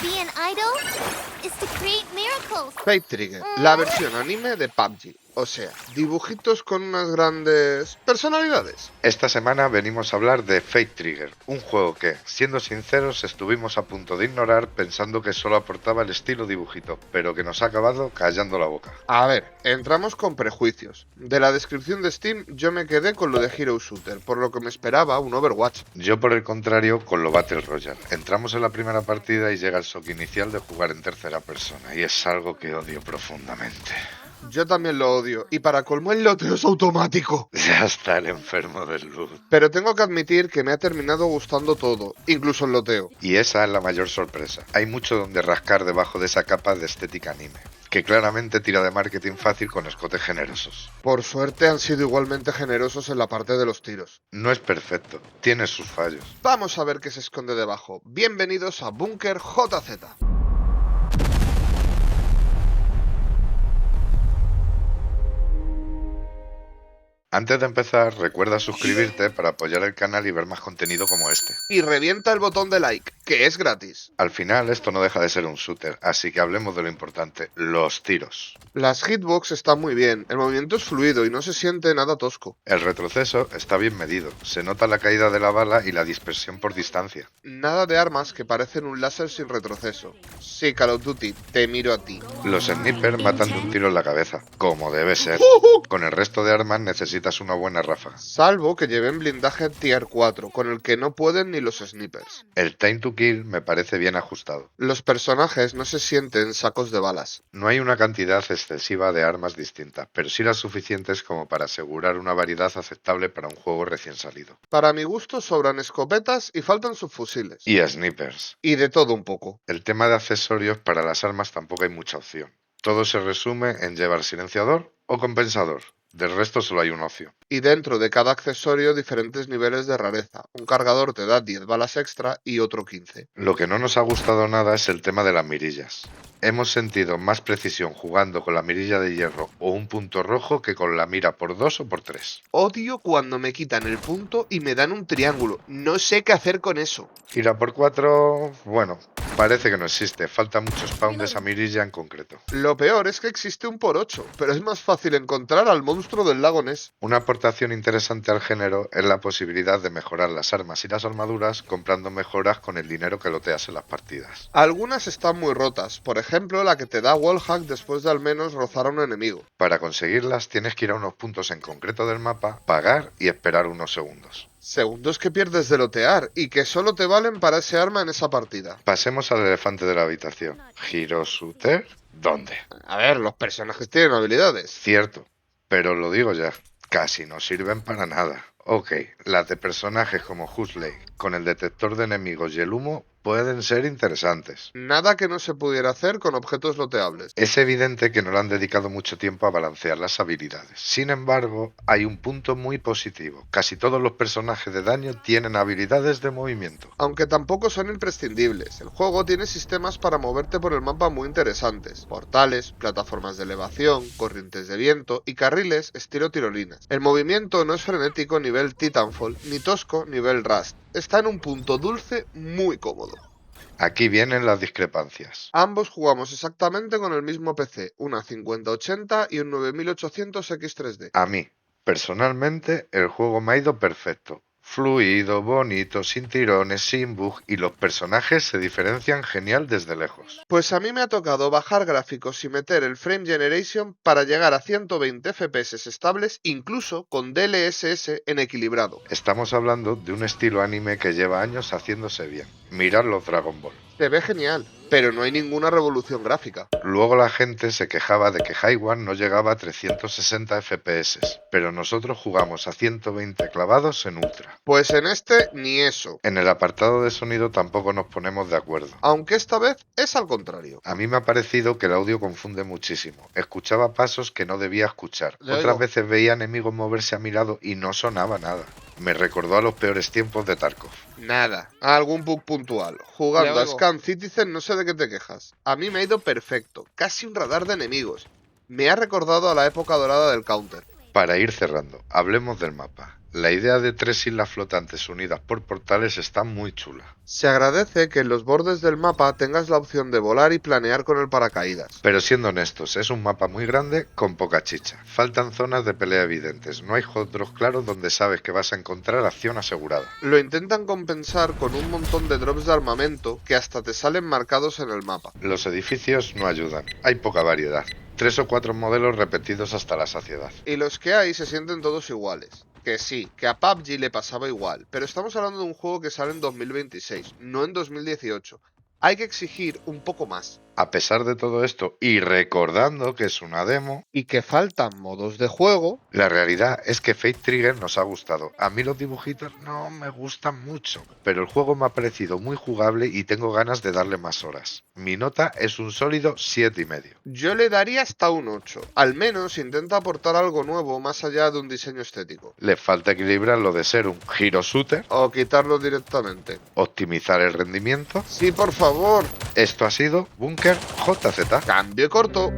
be an idol is to create miracles. Fate Trigger, la versión anime de PUBG. O sea, dibujitos con unas grandes personalidades. Esta semana venimos a hablar de Fate Trigger, un juego que, siendo sinceros, estuvimos a punto de ignorar pensando que solo aportaba el estilo dibujito, pero que nos ha acabado callando la boca. A ver, entramos con prejuicios. De la descripción de Steam yo me quedé con lo de Hero Shooter, por lo que me esperaba un Overwatch. Yo por el contrario con lo Battle Royale. Entramos en la primera partida y llega el shock inicial de jugar en tercera persona, y es algo que odio profundamente. Yo también lo odio, y para colmo el loteo es automático. Ya está el enfermo del loot. Pero tengo que admitir que me ha terminado gustando todo, incluso el loteo. Y esa es la mayor sorpresa. Hay mucho donde rascar debajo de esa capa de estética anime, que claramente tira de marketing fácil con escotes generosos. Por suerte han sido igualmente generosos en la parte de los tiros. No es perfecto, tiene sus fallos. Vamos a ver qué se esconde debajo. Bienvenidos a Bunker JZ. Antes de empezar, recuerda suscribirte para apoyar el canal y ver más contenido como este. Y revienta el botón de like, que es gratis. Al final, esto no deja de ser un shooter, así que hablemos de lo importante, los tiros. Las hitbox están muy bien, el movimiento es fluido y no se siente nada tosco. El retroceso está bien medido, se nota la caída de la bala y la dispersión por distancia. Nada de armas que parecen un láser sin retroceso. Sí, Call of Duty, te miro a ti. Los snipers matan de un tiro en la cabeza, como debe ser. Con el resto de armas necesitas una buena ráfaga. Salvo que lleven blindaje Tier 4, con el que no pueden ni los snipers. El time to kill me parece bien ajustado. Los personajes no se sienten sacos de balas. No hay una cantidad excesiva de armas distintas, pero sí las suficientes como para asegurar una variedad aceptable para un juego recién salido. Para mi gusto sobran escopetas y faltan subfusiles. Y snipers. Y de todo un poco. El tema de accesorios para las armas tampoco hay mucha opción. Todo se resume en llevar silenciador o compensador. Del resto solo hay una opción. Y dentro de cada accesorio diferentes niveles de rareza. Un cargador te da 10 balas extra y otro 15. Lo que no nos ha gustado nada es el tema de las mirillas. Hemos sentido más precisión jugando con la mirilla de hierro o un punto rojo que con la mira por 2 o por 3. Odio cuando me quitan el punto y me dan un triángulo. No sé qué hacer con eso. Y la por 4, bueno, parece que no existe. Falta mucho spawn de esa mirilla en concreto. Lo peor es que existe un por 8, pero es más fácil encontrar al monstruo del lago Ness. Una aportación interesante al género es la posibilidad de mejorar las armas y las armaduras comprando mejoras con el dinero que loteas en las partidas. Algunas están muy rotas, por ejemplo la que te da wallhack después de al menos rozar a un enemigo. Para conseguirlas tienes que ir a unos puntos en concreto del mapa, pagar y esperar unos segundos. Segundos que pierdes de lotear y que solo te valen para ese arma en esa partida. Pasemos al elefante de la habitación. ¿Hero Shooter? ¿Dónde? A ver, los personajes tienen habilidades. Cierto, pero lo digo ya, casi no sirven para nada. Ok, las de personajes como Huxley, con el detector de enemigos y el humo, pueden ser interesantes. Nada que no se pudiera hacer con objetos loteables. Es evidente que no le han dedicado mucho tiempo a balancear las habilidades. Sin embargo, hay un punto muy positivo. Casi todos los personajes de daño tienen habilidades de movimiento. Aunque tampoco son imprescindibles. El juego tiene sistemas para moverte por el mapa muy interesantes. Portales, plataformas de elevación, corrientes de viento y carriles estilo tirolinas. El movimiento no es frenético nivel Titanfall, ni tosco nivel Rust. Está en un punto dulce muy cómodo. Aquí vienen las discrepancias. Ambos jugamos exactamente con el mismo PC, una 5080 y un 9800 X3D. A mí, personalmente, el juego me ha ido perfecto. Fluido, bonito, sin tirones, sin bug y los personajes se diferencian genial desde lejos. Pues a mí me ha tocado bajar gráficos y meter el Frame Generation para llegar a 120 FPS estables, incluso con DLSS en equilibrado. Estamos hablando de un estilo anime que lleva años haciéndose bien. Mirad los Dragon Ball. Se ve genial, pero no hay ninguna revolución gráfica. Luego la gente se quejaba de que Highway no llegaba a 360 FPS, pero nosotros jugamos a 120 clavados en Ultra. Pues en este ni eso. En el apartado de sonido tampoco nos ponemos de acuerdo. Aunque esta vez es al contrario. A mí me ha parecido que el audio confunde muchísimo. Escuchaba pasos que no debía escuchar. Le Otras oigo. veces veía enemigos moverse a mi lado y no sonaba nada. Me recordó a los peores tiempos de Tarkov. Nada, algún bug puntual. Jugando a Scan Citizen no sé de qué te quejas. A mí me ha ido perfecto, casi un radar de enemigos. Me ha recordado a la época dorada del Counter. Para ir cerrando, hablemos del mapa. La idea de 3 islas flotantes unidas por portales está muy chula. Se agradece que en los bordes del mapa tengas la opción de volar y planear con el paracaídas. Pero siendo honestos, es un mapa muy grande con poca chicha. Faltan zonas de pelea evidentes, no hay hot drops claros donde sabes que vas a encontrar acción asegurada. Lo intentan compensar con un montón de drops de armamento que hasta te salen marcados en el mapa. Los edificios no ayudan, hay poca variedad. 3 o 4 modelos repetidos hasta la saciedad. Y los que hay se sienten todos iguales. Que sí, que a PUBG le pasaba igual, pero estamos hablando de un juego que sale en 2026, no en 2018. Hay que exigir un poco más. A pesar de todo esto, y recordando que es una demo, Y que faltan modos de juego. la realidad es que Fate Trigger nos ha gustado. A mí los dibujitos no me gustan mucho, pero el juego me ha parecido muy jugable y tengo ganas de darle más horas. Mi nota es un sólido 7,5. Yo le daría hasta un 8. Al menos intenta aportar algo nuevo más allá de un diseño estético. Le falta equilibrar lo de ser un hero shooter, O quitarlo directamente. optimizar el rendimiento. Sí, por favor. Esto ha sido Bunker JZ. Cambio corto.